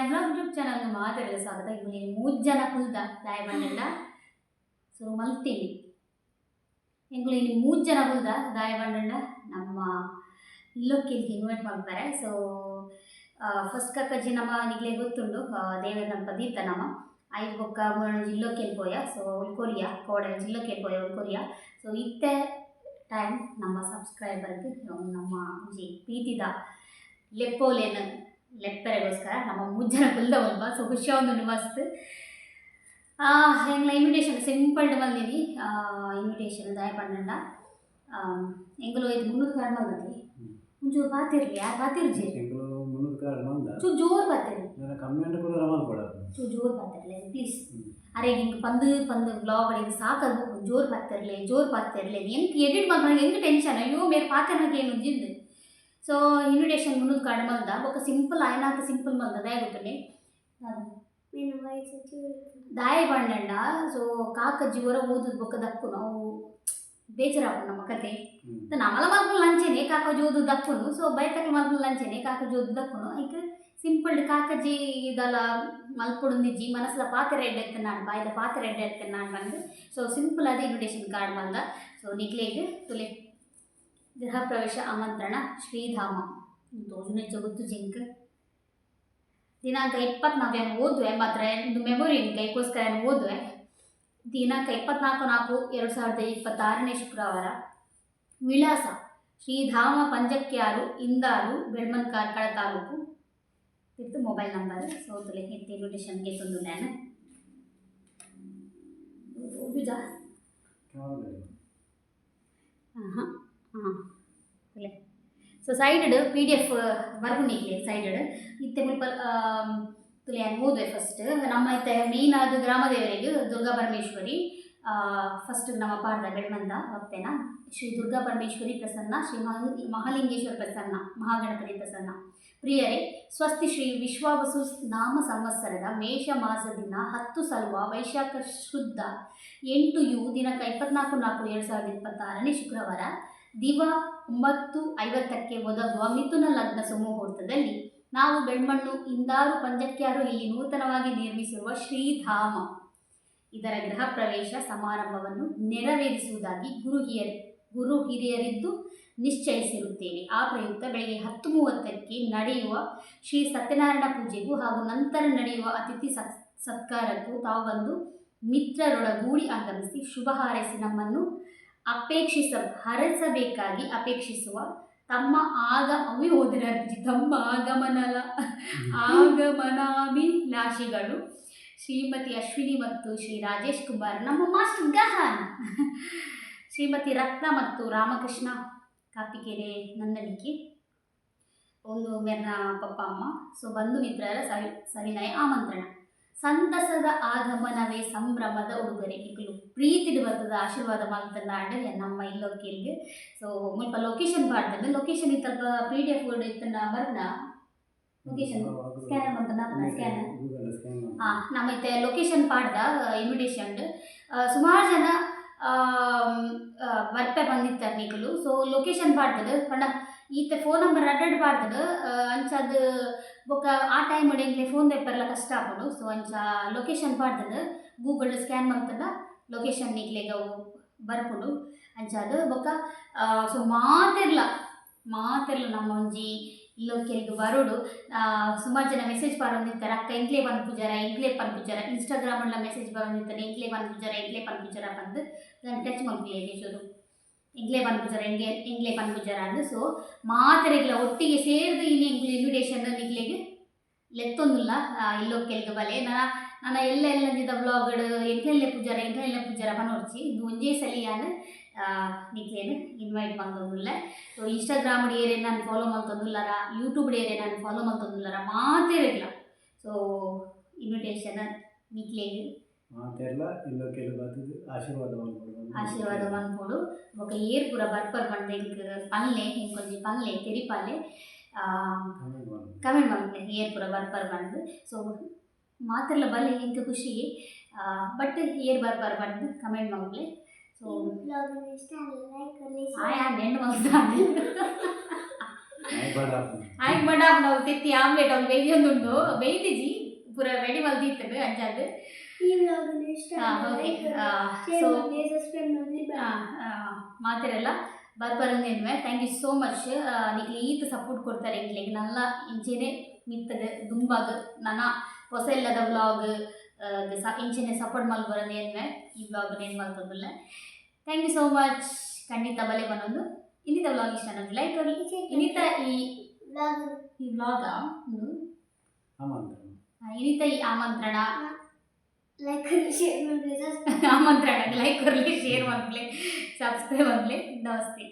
Blog YouTube channel ಮಾತಾಡಲು ಸ್ವಾಗತ. ಇಲ್ಲಿ 3 ಜನ ಕುಲ್ದ ದಾಯ ಬಂಡ ಸೊ ಮಲ್ತೀವಿ ಎಂಗುಳು ಇಲ್ಲಿ 3 ಜನ ಕುಲ್ದ ದಾಯ ಬಂಡ ನಮ್ಮ ಇಲ್ಲೊಕ್ಕೆ ಇನ್ವೈಟ್ ಮಾಡ್ತಾರೆ. ಸೊ ಫಸ್ಟ್ ಕಕ್ಕಜ್ಜಿ ನಮ್ಮ ನಿಗ್ಲೆ ಗೊತ್ತುಂಡು ದೇವರ ದಂಪತಿ ಇತ್ತ ನಮ್ಮ ಐದು ಬೊಕ್ಕ ಮೂರನೇ ಜಿಲ್ಲೋಕ್ಕೆ వెళ్ళిపోయా. ಸೊ ಉಳ್ಕೊರಿಯಾ ಕೋಡೆ ಜಿಲ್ಲೋಕ್ಕೆ వెళ్ళిపోయా ಉಳ್ಕೊರಿಯಾ. ಸೊ ಇತ್ತೆ ಟೈಮ್ ನಮ್ಮ ಸಬ್ಸ್ಕ್ರೈಬರ್ಗೆ ನಮ್ಮ ಜಿ ಪ್ರೀತಿದ ಲೆಪ್ಪೋಲೇನು ಲೆಪ್ಪರೆಗೋಸ್ಕರ ನಮ್ಮ 3 ಜನ ಕುಲ್ದ ಒಲ್ಪ. ಸೊ ಖುಷಿ ಒಂದು ಮಸ್ತ್ ಎಂಗ್ಲ ಇನ್ವಿಟೇಷನ್ ಸಿಂಪಲ್ ಬಂದೀನಿ. ಇನ್ವಿಟೇಷನ್ ದಾಯ ಪಂಡ ಎಂಗ್ಲು ಇದು 300 ಕಾರ್ಡ್ ಬಂದತಿ ಒಂಚೂರು ಪಾತಿರ್ಲಿ ಯಾರು ಪಾತಿರ್ಜಿ ಚೂ ಜೋರು ಪಾತಿರ್ಲಿ ಚೂ ಜೋರು ಪಾತಿರ್ಲಿ ಪ್ಲೀಸ್. ಅರೆ ಹಿಂಗೆ ಪಂದು ಬ್ಲಾಗ್ ಅಡಿಗೆ ಸಾಕದು ಜೋರು ಪಾತಿರ್ಲಿ ಎಂಗೆ ಎಡಿಟ್ ಮಾಡ್ಕೊಂಡು ಹೆಂಗೆ ಟೆನ್ಷನ್ ಅಯ್ಯೋ ಮೇರೆ ಪಾತಿರ್ನಾಗ ಏನು ಜಿಂದು. ಸೊ ಇನ್ವಿಟೇಷನ್ 300 ಕಾರ್ಡ್ ಬಂದ ఒక సింపుల్ ఆయనకు సింపుల్ ಬಂದ ದಾಯ ಗೊತ್ತಲೆ ದಾಯ ಬಂಡ. ಸೊ ಕಾಕಜ್ಜಿ ಹೊರ ಓದೋದು ಬೊಕ್ಕ ದಕ್ಕು ನಾವು ಬೇಜಾರಾಪು ನಮ್ಮ ಕತೆ ನಮ್ಮಲ ಮಲ್ಪುಲ್ ಲಂಚೆನೆ ಕಾಕಜ್ಜಿ ಓದೋದು ದಕ್ಕುನು. ಸೊ ಬೈತಕ್ಕೆ ಮಲ್ಪುಲ್ ಲಂಚೆನೆ ಕಾಕಜ್ಜಿ ಓದೋದು ದಕ್ಕುನು ಈಗ ಸಿಂಪಲ್ ಕಾಕಜ್ಜಿ ಇದೆಲ್ಲ ಮಲ್ಪುಡುಂದಿಜ್ಜಿ ಮನಸ್ಸಲ ಪಾತ್ರೆ ಎಡ್ಡೆ ಎತ್ತನಾಡು ಬಾಯ್ದ ಪಾತ್ರೆ ಎಡ್ಡೆ ಎತ್ತನಾಡು ಬಂದು. ಸೊ ಸಿಂಪಲ್ ಆದ ಇನ್ವಿಟೇಷನ್ ಕಾರ್ಡ್ ಬಂದ. ಸೊ ನಿಕ್ಲೇಗೆ ತುಲೆ ಗೃಹ ಪ್ರವೇಶ ಆಮಂತ್ರಣ ಶ್ರೀಧಾಮ ತೋಜುನೆಚ್ಚ ಗೊತ್ತು ಜಿಂಕ್ ದಿನಾಂಕ 24 ಓದುವೆ ಮಾತ್ರ ಒಂದು ಮೆಮೊರಿ ಕೈಗೋಸ್ಕರ ಓದುವೆ. ದಿನಾಂಕ 24/4/2026 ಶುಕ್ರವಾರ. ವಿಳಾಸ ಶ್ರೀಧಾಮ ಪಂಜಕ್ಯಾರು ಇಂದಾರು ಬೆಳ್ಮನ್ ಕಾರ್ಕಳ ತಾಲೂಕು ಇತ್ತು. ಮೊಬೈಲ್ ನಂಬರ್ ಸೊ ತುಲೆ ಎತ್ತಿ ಇನ್ವಿಟೇಷನ್ಗೆ ತಂದು ನಾನು ಓದುಜಾ ಹಾಂ ತುಲೆ. ಸೊ ಸೈಡೆಡ್ PDF ಬರ್ಬುನಿಕ್ಲೆ ಸೈಡೆಡ್ ಇತ್ತೆ ಮುಲ್ಪ ತುಲೆ ಓದುವೆ. ಫಸ್ಟ್ ನಮ್ಮ ಇತ್ತೆ ಮೇಯ್ನ್ ಆದ ಗ್ರಾಮದೇವರಿಗೆ ದುರ್ಗಾ ಪರಮೇಶ್ವರಿ ಫಸ್ಟ್ ನಮ್ಮ ಪಾಡ್ದ ಬೆಳ್ಮಂದ ಹೋಗ್ತೇನ ಶ್ರೀ ದುರ್ಗಾ ಪರಮೇಶ್ವರಿ ಪ್ರಸನ್ನ, ಶ್ರೀ ಮಹಾಲಿಂಗೇಶ್ವರ ಪ್ರಸನ್ನ, ಮಹಾಗಣಪತಿ ಪ್ರಸನ್ನ. ಪ್ರಿಯರೇ, ಸ್ವಸ್ತಿ ಶ್ರೀ ವಿಶ್ವಾವಸು ನಾಮ ಸಂವತ್ಸರದ ಮೇಷ ಮಾಸದಿನ 10 ಸಲ್ವ ವೈಶಾಖ ಶುದ್ಧ 8 ದಿನಾಂಕ 24/4/2026 ಶುಕ್ರವಾರ ದಿವ 9:50ಕ್ಕೆ ಒದಗುವ ಮಿಥುನ ಲಗ್ನ ಸುಮುಹೂರ್ತದಲ್ಲಿ ನಾವು ಬೆಳ್ಮಣ್ಣು ಇಂದಾರು ಪಂಜಕ್ಯಾರು ಇಲ್ಲಿ ನೂತನವಾಗಿ ನಿರ್ಮಿಸಿರುವ ಶ್ರೀಧಾಮ ಇದರ ಗೃಹ ಪ್ರವೇಶ ಸಮಾರಂಭವನ್ನು ನೆರವೇರಿಸುವುದಾಗಿ ಗುರು ಹಿರಿಯರಿದ್ದು ನಿಶ್ಚಯಿಸಿರುತ್ತೇವೆ. ಆ ಪ್ರಯುಕ್ತ ಬೆಳಗ್ಗೆ 10:30ಕ್ಕೆ ನಡೆಯುವ ಶ್ರೀ ಸತ್ಯನಾರಾಯಣ ಪೂಜೆಗೂ ಹಾಗೂ ನಂತರ ನಡೆಯುವ ಅತಿಥಿ ಸತ್ಕಾರಕ್ಕೂ ತಾವು ಬಂದು ಮಿತ್ರರೊಡಗೂಡಿ ಆಗಮಿಸಿ ಶುಭ ಹಾರೈಸಿ ನಮ್ಮನ್ನು ಹರಸಬೇಕಾಗಿ ಅಪೇಕ್ಷಿಸುವ ತಮ್ಮ ಆಗಮನಾಭಿಲಾಷಿಗಳು ಶ್ರೀಮತಿ ಅಶ್ವಿನಿ ಮತ್ತು ಶ್ರೀ ರಾಜೇಶ್ ಕುಮಾರ್, ನಮ್ಮ ಮಾಸ್ಟರ್ ಗಹನ್, ಶ್ರೀಮತಿ ರತ್ನ ಮತ್ತು ರಾಮಕೃಷ್ಣ ಕಾಪಿಕೆರೆ ನಂದನಿಕೆ ಒಂದು ಮೇರ್ನ ಪಪ್ಪ ಅಮ್ಮ. ಸೊ ಬಂಧು ಮಿತ್ರರ ಸವಿನಯ ಆಮಂತ್ರಣ. ಸಂತಸದ ಆಗಮನವೇ ಸಂಭ್ರಮದ ಉಡುಗೊರೆ ಈಗಲೂ ಪ್ರೀತಿದು ಬರ್ತದ ಆಶೀರ್ವಾದ ಮಾಡ್ತಂದಾಂಡ ನಮ್ಮ ಇಲ್ಲೋಕೆಲ್ಗೆ. ಸೊ ಮುಲ್ಪ ಲೊಕೇಶನ್ ಪಾಡ್ತದೆ ಲೊಕೇಶನ್ ಇತ್ತಲ್ಪ PDF ಇತ್ತನ್ನ ಬರ್ನ ಲೊಕೇಶನ್ ಸ್ಕ್ಯಾನರ್ ಬಂತನ ಸ್ಕ್ಯಾನರ್ ನಮ್ಮ ಇತ್ತೆ ಲೊಕೇಶನ್ ಪಾಡ್ದ ಇನ್ವಿಟೇಷನ್ ಸುಮಾರು ಜನ ಬರ್ಪೆ ಬಂದಿರ್ತಾರೆ ನೀಗಲು. ಸೊ ಲೊಕೇಶನ್ ಪಾಡ್ತದೆ ಪಂಡ ಈತ ಫೋನ್ ನಂಬರ್ ಅಡ್ಡಾಡ್ ಪಾಡ್ತದೆ ಅಂಚದು ಬೊಕ್ಕ ಆ ಟೈಮ್ ಎಂಗ್ಲೆ ಫೋನ್ ಪೇಪರ್ಲ ಕಷ್ಟ ಆಗ್ಬೋದು. ಸೊ ಅಂಚ ಲೊಕೇಶನ್ ಪಾಡ್ತದೆ ಗೂಗಲ್ ಸ್ಕ್ಯಾನ್ ಮಾಡ್ತದ ಲೊಕೇಶನ್ ನೀಗ್ಲೆಗ ಬರ್ಕೊಂಡು ಅಂಚದು ಬೊಕ್ಕ. ಸೊ ಮಾತಿರ್ಲ ನಮ್ಮ ಒಂಜಿ ಇಲ್ಲೊಕ್ಕೆಲ್ಗೆ ಬರೋಡು ಸುಮಾರು ಜನ ಮೆಸೇಜ್ ಬರೋದಿರ್ತಾರೆ ಅಕ್ಕ ಎಂಗ್ಲೇ ಪನ್ಪುಜಾರ ಇನ್ಸ್ಟಾಗ್ರಾಮಲ್ಲ ಮೆಸೇಜ್ ಬರೋದಿರ್ತಾರೆ ಎಂಗ್ಲೇ ಪನ್ಪುಜಾರ ಬಂದು ನಾನು ಟಚ್ ಮಾಡ್ತೀವಿ ಚೂರು ಎಂಗ್ಲೇ ಪನ್ಪುಜಾರ ಅಂದು. ಸೊ ಮಾತರೆಗ್ಲ ಒಟ್ಟಿಗೆ ಸೇರಿದು ಇನ್ನು ಇನ್ವಿಟೇಷನ್ ನಿಗ್ಲೆಗೆ ಲೆತ್ತೊಂದಿಲ್ಲ ಇಲ್ಲೊಕ್ಕೆಲ್ಗೆ ಬಲೆ ನಾನು ಎಲ್ಲ ಬ್ಲಾಗಡ್ ಎಂಟ್ಲೆಲ್ಲೇ ಪೂಜಾರ ಪನೋರ್ಚಿ ಇದು ಒಂಜೇ ಸಲಿಯಾನು ನಿಕ್ಲೇನು ಇನ್ವೈಟ್ ಬಂದೊಂದುಲ್ಲ. ಸೊ ಇನ್ಸ್ಟಾಗ್ರಾಮ್ ಏರೇ ನಾನು ಫಾಲೋ ಮಾಡ್ತೊಂದುಲ್ಲಾರ, ಯೂಟ್ಯೂಬ್ ಏರೇ ನಾನು ಫಾಲೋ ಮಾಡ್ತೊಂದುಲ್ಲಾರ ಮಾತೇರಿಲ್ಲ. ಸೊ ಇನ್ವಿಟೇಷನ್ ನಿಕ್ಲೇಗೆ ಆಶೀರ್ವಾದ ಮಾಡ್ಕೊಡು ఒక ಏರ್ ಪೂರ ಬರ್ಪರ್ ಬಂದ ಪಲ್ಲೆ ಇಂಕೊಂಜಿ ಪಲ್ಲೆ ತೆರಿಪಲ್ಲೆ ಕಮೆಂಟ್ ಮಾಡ್ತೆ ಏರ್ ಪೂರ ಬರ್ಪರ್ ಬಂದು. ಸೊ ಮಾತೆಲ್ಲ ಬಲ್ಲೆ ಇಂಕ ಖುಷಿ ಬಟ್ ಏರ್ ಬರ್ಪರ್ ಬಂದು ಕಮೆಂಟ್ ಮಾಡ್ಲೆ. ಸೊ ಹೆಣ್ಣು ಮಗ್ತಾನೆ ಆಯ್ಕೆ ಬಡ ನಾವು ತೆತ್ತಿ ಆಮ್ಲೆಟ್ ಅವ್ನು ಬೇಯ್ದೊಂದುಂಡು ಬೇಯ್ದಿಜಿ ಪೂರ ರೆಡಿ ಮಲ್ದಿರ್ತದೆ ಅಂಜಾದು. ಈ ವ್ಲಾಗ್ ಇಷ್ಟ ಓಕೆ ಸೊ ಮಾತಿರಲ್ಲ ಬರ್ಬರಂದೇನ್ವೆ. Thank you so much. ನಿಕ್ಲೆ ಈತ ಸಪೋರ್ಟ್ ಕೊಡ್ತಾರೆ ಇಂಕ್ಲೆಗೆ ನಲ್ಲ ಇಂಚೆನೆ ಮಿತ್ತದು ದುಂಬಾಗ ನನ್ನ ಹೊಸ ಇಲ್ಲದ ವ್ಲಾಗ್ ಇಂಚೆನೆ ಸಪೋರ್ಟ್ ಮಲ್ ಬರೋದೇನ್ವೆ ಈ ವ್ಲಾಗ್ ನೇನು ಮಲ್ತದಲ್ಲ. Thank you so much. ಖಂಡಿತ ಬಲೆ ಬನ್ನೊಂದು ಇನ್ನಿತ ವ್ಲಾಗ್ ಇಷ್ಟ ನನಗೆ ಲೈಕ್ ಕೊರಲಿ ಇನ್ನಿತ ಈ ವ್ಲಾಗ ಇನ್ನಿತ ಈ ಆಮಂತ್ರಣ ಲೈಕ್ ಶೇರ್ ಮಾಡಿ ಆಮಂತ್ರಣ ಲೈಕ್ ಕೊರಲಿ ಶೇರ್ ಮಾಡ್ಲಿ ಸಬ್ಸ್ಕ್ರೈಬ್ ಆಗಲಿ. ನಮಸ್ತೆ.